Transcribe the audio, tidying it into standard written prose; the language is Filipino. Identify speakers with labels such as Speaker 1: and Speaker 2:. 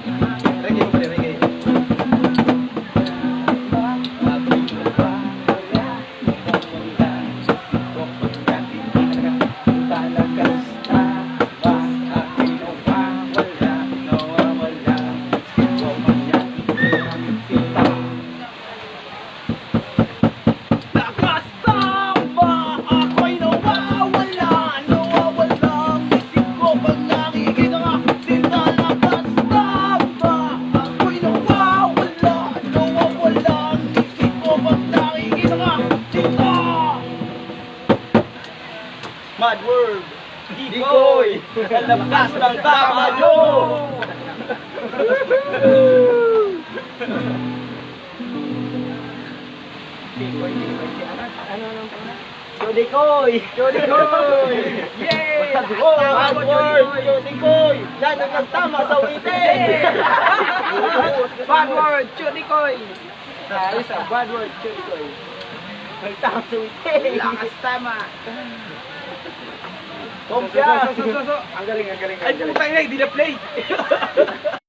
Speaker 1: Reggae mo, reggae. Mad World! Dikoy! Kalabas ng kamadyo! Dikoy! Dikoy! Yay! Mad World! Dikoy! Yan ang nagtama sa ulitin! Mad World! Dikoy! Bad World! Dikoy! Nagtama sa ulitin! Lakas tama! Kumpya! Ang galing, ang galing. Ay, putang ina, hindi na play!